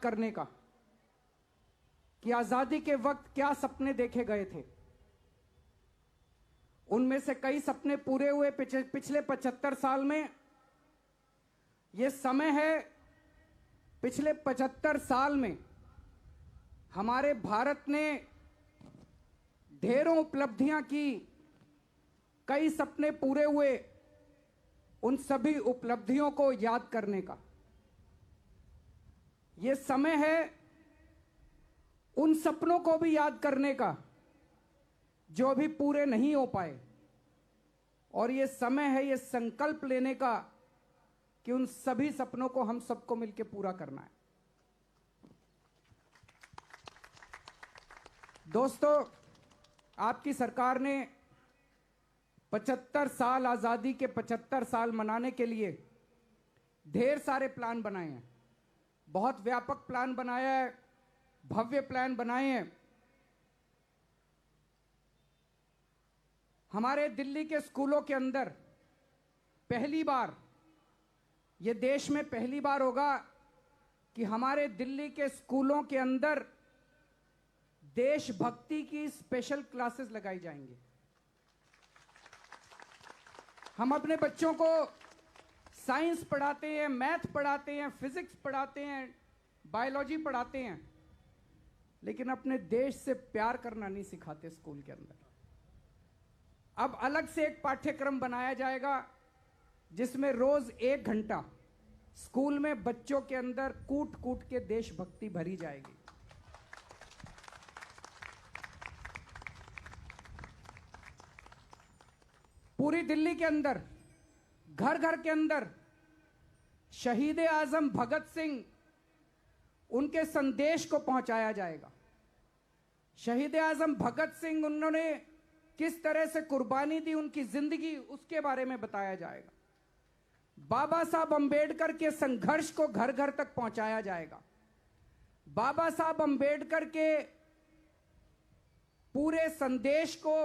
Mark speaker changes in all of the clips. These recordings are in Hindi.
Speaker 1: करने का कि आजादी के वक्त क्या सपने देखे गए थे। उनमें से कई सपने पूरे हुए पिछले 75 साल में। यह समय है, पिछले 75 साल में हमारे भारत ने ढेरों उपलब्धियां की, कई सपने पूरे हुए। उन सभी उपलब्धियों को याद करने का यह समय है, उन सपनों को भी याद करने का जो अभी पूरे नहीं हो पाए। और यह समय है यह संकल्प लेने का कि उन सभी सपनों को हम सबको मिलकर पूरा करना है। दोस्तों, आपकी सरकार ने 75 साल, आजादी के 75 साल मनाने के लिए ढेर सारे प्लान बनाए हैं। बहुत व्यापक प्लान बनाया है, भव्य प्लान बनाए हैं। हमारे दिल्ली के स्कूलों के अंदर पहली बार, यह देश में पहली बार होगा कि हमारे दिल्ली के स्कूलों के अंदर देशभक्ति की स्पेशल क्लासेस लगाई जाएंगी। हम अपने बच्चों को साइंस पढ़ाते हैं, मैथ पढ़ाते हैं, फिजिक्स पढ़ाते हैं, बायोलॉजी पढ़ाते हैं, लेकिन अपने देश से प्यार करना नहीं सिखाते स्कूल के अंदर। अब अलग से एक पाठ्यक्रम बनाया जाएगा जिसमें रोज 1 घंटा स्कूल में बच्चों के अंदर कूट कूट के देशभक्ति भरी जाएगी। पूरी दिल्ली के अंदर, घर घर के अंदर शहीद आजम भगत सिंह, उनके संदेश को पहुंचाया जाएगा। शहीद आजम भगत सिंह, उन्होंने किस तरह से कुर्बानी दी, उनकी जिंदगी, उसके बारे में बताया जाएगा। बाबा साहब अंबेडकर के संघर्ष को घर घर तक पहुंचाया जाएगा। बाबा साहब अंबेडकर के पूरे संदेश को,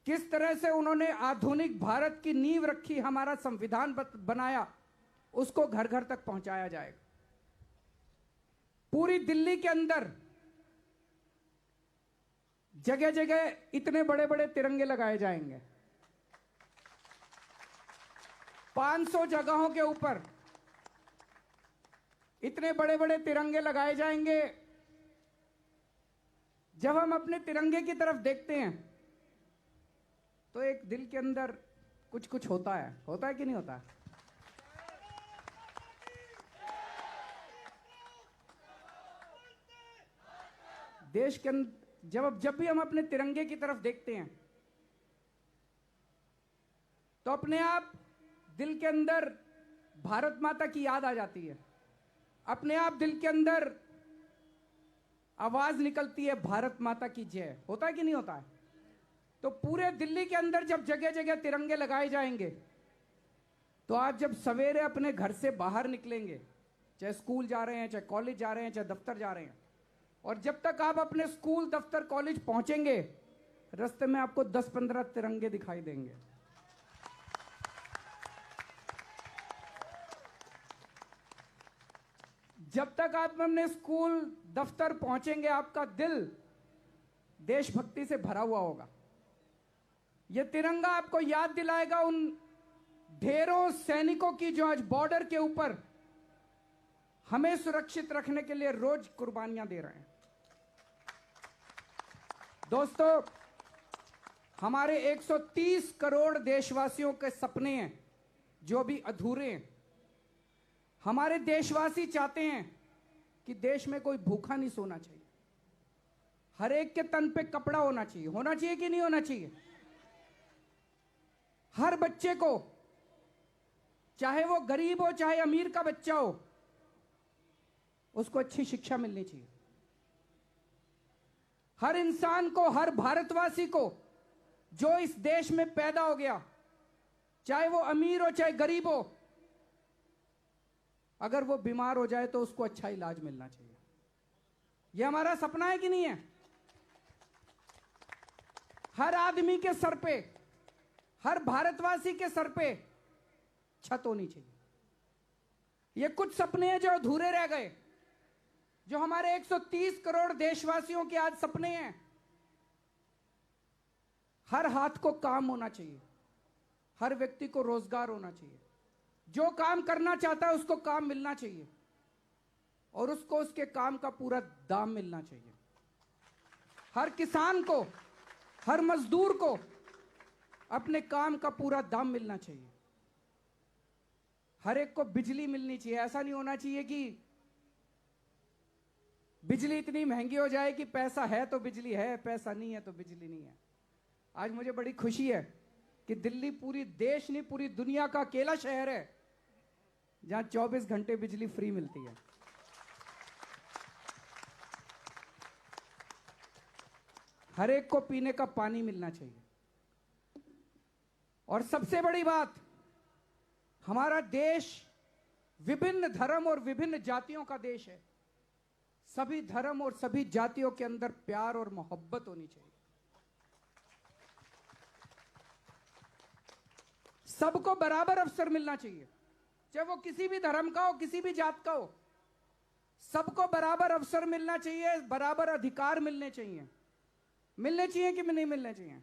Speaker 1: किस तरह से उन्होंने आधुनिक भारत की नींव रखी, हमारा संविधान बनाया, उसको घर घर तक पहुंचाया जाएगा। पूरी दिल्ली के अंदर जगह जगह इतने बड़े बड़े तिरंगे लगाए जाएंगे। 500 जगहों के ऊपर इतने बड़े बड़े तिरंगे लगाए जाएंगे। जब हम अपने तिरंगे की तरफ देखते हैं तो एक दिल के अंदर कुछ कुछ होता है कि नहीं होता? देश के अंदर जब भी हम अपने तिरंगे की तरफ देखते हैं तो अपने आप दिल के अंदर भारत माता की याद आ जाती है। अपने आप दिल के अंदर आवाज निकलती है, भारत माता की जय। होता है कि नहीं होता है? तो पूरे दिल्ली के अंदर जब जगह जगह तिरंगे लगाए जाएंगे तो आप जब सवेरे अपने घर से बाहर निकलेंगे, चाहे स्कूल जा रहे हैं, चाहे कॉलेज जा रहे हैं, चाहे दफ्तर जा रहे हैं, और जब तक आप अपने स्कूल, दफ्तर, कॉलेज पहुंचेंगे, रास्ते में आपको 10-15 तिरंगे दिखाई देंगे। जब तक आप अपने स्कूल, दफ्तर पहुंचेंगे, आपका दिल देशभक्ति से भरा हुआ होगा। यह तिरंगा आपको याद दिलाएगा उन ढेरों सैनिकों की जो आज बॉर्डर के ऊपर हमें सुरक्षित रखने के लिए रोज कुर्बानियां दे रहे हैं। दोस्तों, हमारे 130 करोड़ देशवासियों के सपने हैं जो अभी अधूरे हैं। हमारे देशवासी चाहते हैं कि देश में कोई भूखा नहीं सोना चाहिए, हर एक के तन पे कपड़ा होना चाहिए कि नहीं होना चाहिए? हर बच्चे को, चाहे वो गरीब हो चाहे अमीर का बच्चा हो, उसको अच्छी शिक्षा मिलनी चाहिए। हर इंसान को, हर भारतवासी को जो इस देश में पैदा हो गया, चाहे वो अमीर हो चाहे गरीब हो, अगर वो बीमार हो जाए तो उसको अच्छा इलाज मिलना चाहिए। यह हमारा सपना है कि नहीं है? हर आदमी के सर पे, हर भारतवासी के सर पे छत होनी चाहिए। ये कुछ सपने हैं जो अधूरे रह गए। जो हमारे 130 करोड़ देशवासियों के आज सपने हैं। हर हाथ को काम होना चाहिए, हर व्यक्ति को रोजगार होना चाहिए, जो काम करना चाहता है उसको काम मिलना चाहिए और उसको उसके काम का पूरा दाम मिलना चाहिए। हर किसान को, हर मजदूर को अपने काम का पूरा दाम मिलना चाहिए। हर एक को बिजली मिलनी चाहिए। ऐसा नहीं होना चाहिए कि बिजली इतनी महंगी हो जाए कि पैसा है तो बिजली है, पैसा नहीं है तो बिजली नहीं है। आज मुझे बड़ी खुशी है कि दिल्ली पूरी देश नहीं पूरी दुनिया का अकेला शहर है जहां 24 घंटे बिजली फ्री मिलती है। हर एक को पीने का पानी मिलना चाहिए। और सबसे बड़ी बात, हमारा देश विभिन्न धर्म और विभिन्न जातियों का देश है। सभी धर्म और सभी जातियों के अंदर प्यार और मोहब्बत होनी चाहिए। सबको बराबर अवसर मिलना चाहिए, चाहे वो किसी भी धर्म का हो, किसी भी जात का हो। सबको बराबर अवसर मिलना चाहिए, बराबर अधिकार मिलने चाहिए। मिलने चाहिए कि नहीं मिलने चाहिए?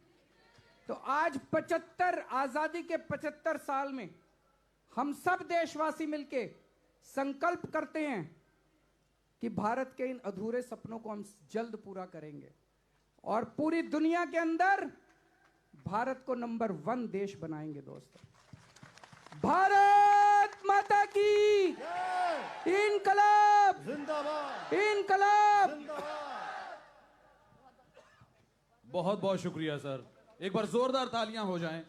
Speaker 1: तो आज 75 आजादी के 75 साल में हम सब देशवासी मिलके संकल्प करते हैं कि भारत के इन अधूरे सपनों को हम जल्द पूरा करेंगे और पूरी दुनिया के अंदर भारत को नंबर 1 देश बनाएंगे। दोस्तों, भारत माता की इनकलाब जिंदाबाद, इनकलाब जिंदाबाद।
Speaker 2: बहुत बहुत शुक्रिया सर, एक बार जोरदार तालियां हो जाएं।